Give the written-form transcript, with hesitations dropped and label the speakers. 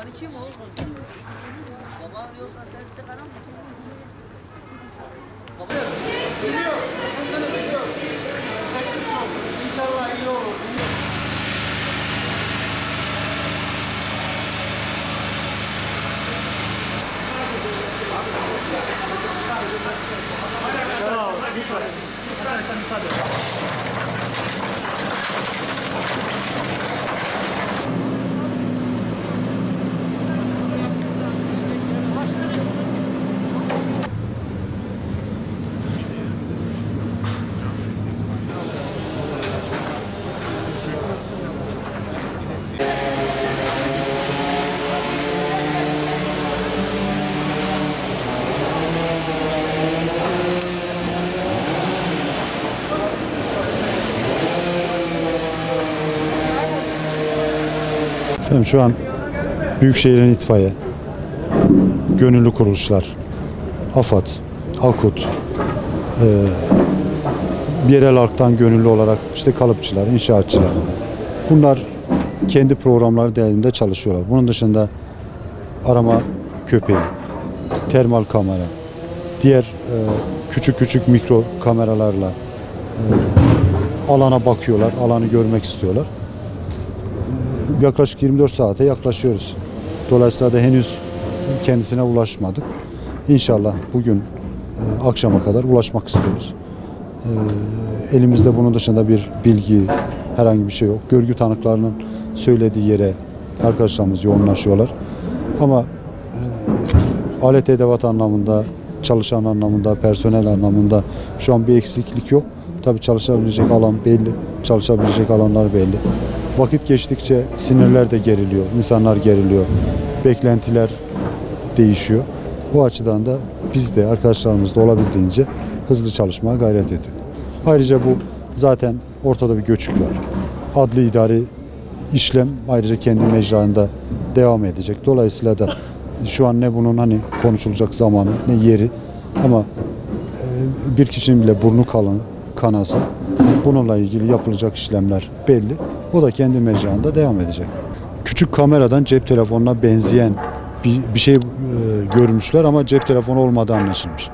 Speaker 1: biçim oğlum sen? Baba yoksa sen sigara mı içiyorsun? Baba
Speaker 2: Geliyor. Kaçmış olsun. İnşallah iyi olur.
Speaker 3: Efendim şu an Büyükşehir'in itfaiye, gönüllü kuruluşlar, AFAD, AKUT, yerel halktan gönüllü olarak işte kalıpçılar, inşaatçılar. Bunlar kendi programları dahilinde çalışıyorlar. Bunun dışında arama köpeği, termal kamera, diğer küçük mikro kameralarla alana bakıyorlar, alanı görmek istiyorlar. Yaklaşık 24 saate yaklaşıyoruz. Dolayısıyla da henüz kendisine ulaşmadık. İnşallah bugün akşama kadar ulaşmak istiyoruz. Elimizde bunun dışında bir bilgi, herhangi bir şey yok. Görgü tanıklarının söylediği yere arkadaşlarımız yoğunlaşıyorlar. Ama alet edevat anlamında, çalışan anlamında, personel anlamında şu an bir eksiklik yok. Tabii çalışabilecek alan belli, çalışabilecek alanlar belli. Vakit geçtikçe sinirler de geriliyor, insanlar geriliyor, beklentiler değişiyor. Bu açıdan da biz de arkadaşlarımız da olabildiğince hızlı çalışmaya gayret ediyor. Ayrıca bu zaten ortada bir göçük var. Adli idari işlem ayrıca kendi mecraında devam edecek. Dolayısıyla da şu an ne bunun hani konuşulacak zamanı ne yeri ama bir kişinin bile burnu kanasa bununla ilgili yapılacak işlemler belli. O da kendi mecrasında devam edecek. Küçük kameradan cep telefonuna benzeyen bir şey görmüşler ama cep telefonu olmadığı anlaşılmış.